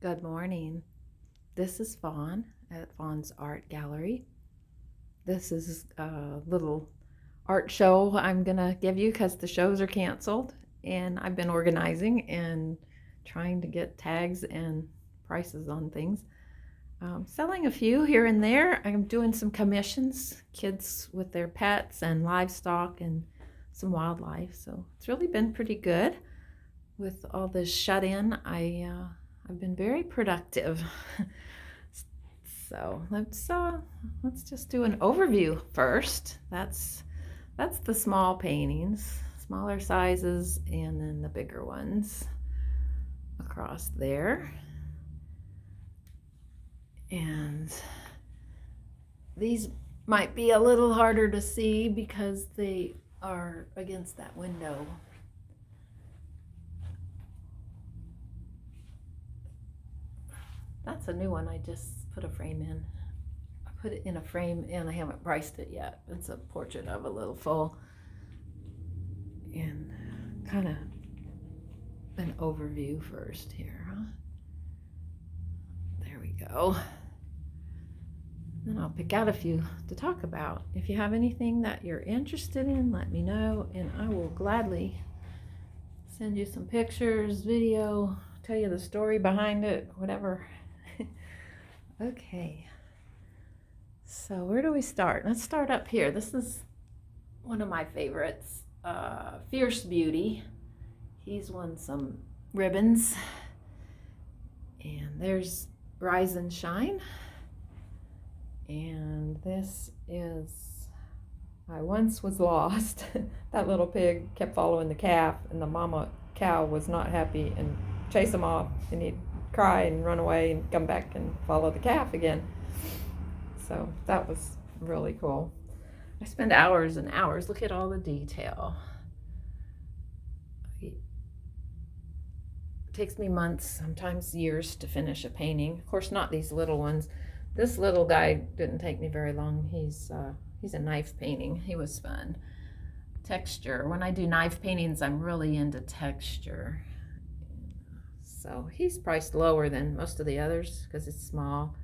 Good morning. This is Fawn at Fawn's Art Gallery. This is a little art show I'm gonna give you because the shows are canceled, and I've been organizing and trying to get tags and prices on things. Selling a few here and there. I'm doing some commissions, kids with their pets and livestock and some wildlife. So it's really been pretty good. With all this shut in, I've been very productive. So let's just do an overview first. That's the small paintings, smaller sizes, and then the bigger ones across there. And these might be a little harder to see because they are against that window. That's a new one. I just put a frame in. I put it in a frame and I haven't priced it yet. It's a portrait of a little foal. And kind of an overview first here, huh? There we go. Then I'll pick out a few to talk about. If you have anything that you're interested in, let me know and I will gladly send you some pictures, video, tell you the story behind it, whatever. Okay, so where do we start? Let's start up here. This is one of my favorites, Fierce Beauty. He's won some ribbons. And there's Rise and Shine. And this is I Once Was Lost. That little pig kept following the calf, and the mama cow was not happy and chased him off, and he'd cry and run away and come back and follow the calf again. So that was really cool. I spend hours and hours. Look at all the detail. It takes me months, sometimes years, to finish a painting. Of course, not these little ones. This little guy didn't take me very long. He's a knife painting. He was fun. Texture. When I do knife paintings, I'm really into texture. So he's priced lower than most of the others because it's small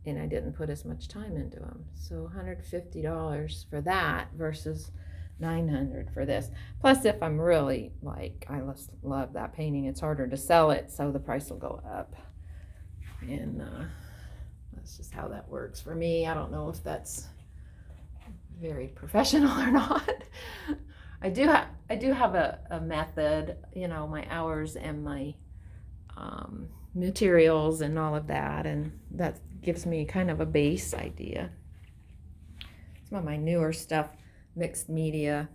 and I didn't put as much time into him. So $150 for that versus $900 for this. Plus, if I'm really like, I love that painting, it's harder to sell it, so the price will go up. And that's just how that works for me. I don't know if that's very professional or not. I do have a method, my hours and my materials and all of that, and that gives me kind of a base idea. Some of my newer stuff, mixed media.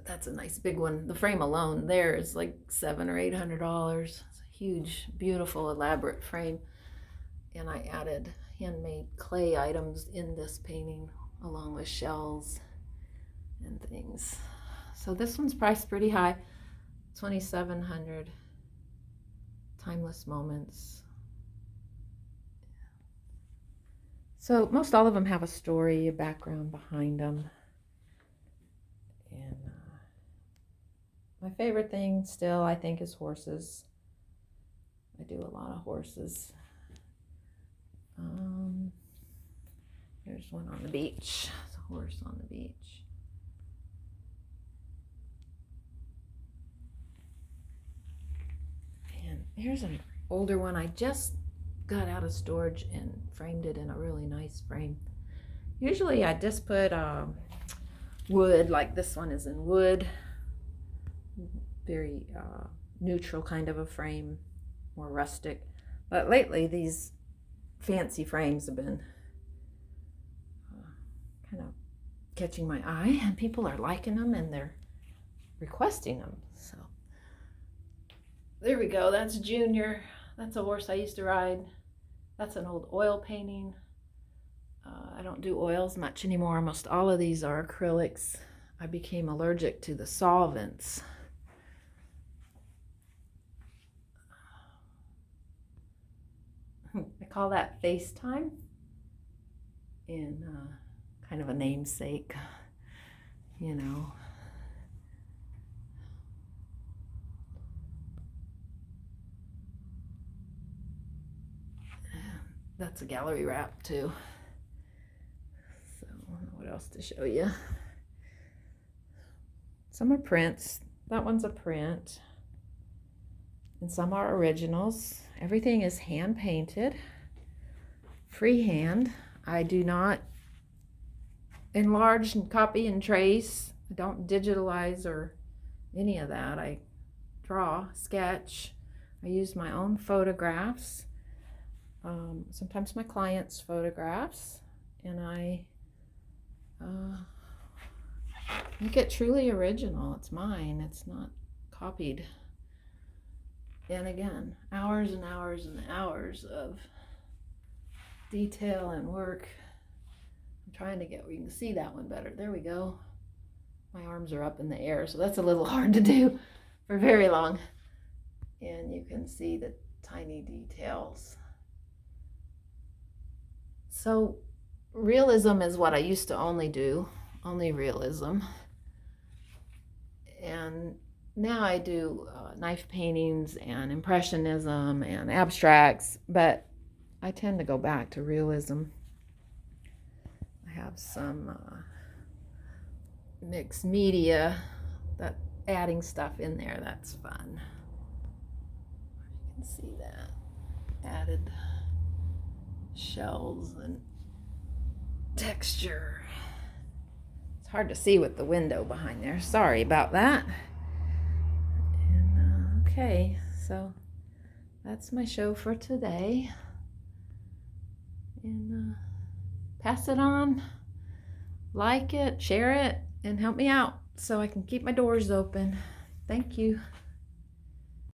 That's a nice big one. The frame alone there is like $700 or $800. It's a huge, beautiful, elaborate frame, and I added handmade clay items in this painting along with shells and things. So this one's priced pretty high. $2,700. Timeless Moments. So most all of them have a story, a background behind them. And my favorite thing still, I think, is horses. I do a lot of horses. There's one on the beach. It's a horse on the beach. And here's an older one I just got out of storage and framed it in a really nice frame. Usually I just put wood, like this one is in wood. Very neutral kind of a frame, more rustic. But lately these fancy frames have been kind of catching my eye, and people are liking them and they're requesting them. So there we go. That's Junior. That's a horse I used to ride. That's an old oil painting. I don't do oils much anymore. Almost all of these are acrylics. I became allergic to the solvents. I call that FaceTime, in kind of a namesake, That's a gallery wrap too. So what else to show you? Some are prints. That one's a print. And some are originals. Everything is hand painted, freehand. I do not enlarge and copy and trace. I don't digitalize or any of that. I draw, sketch. I use my own photographs, sometimes my clients' photographs, and I make it truly original. It's mine. It's not copied. And again, hours and hours and hours of detail and work. I'm trying to get where you can see that one better. There we go. My arms are up in the air, so that's a little hard to do for very long. And you can see the tiny details. So realism is what I used to only do, only realism. And now I do knife paintings and impressionism and abstracts, but I tend to go back to realism. I have some mixed media, that adding stuff in there, that's fun. You can see that. Added shells and texture. It's hard to see with the window behind there. Sorry about that. And okay, so that's my show for today. And pass it on, like it, share it, and help me out so I can keep my doors open. Thank you.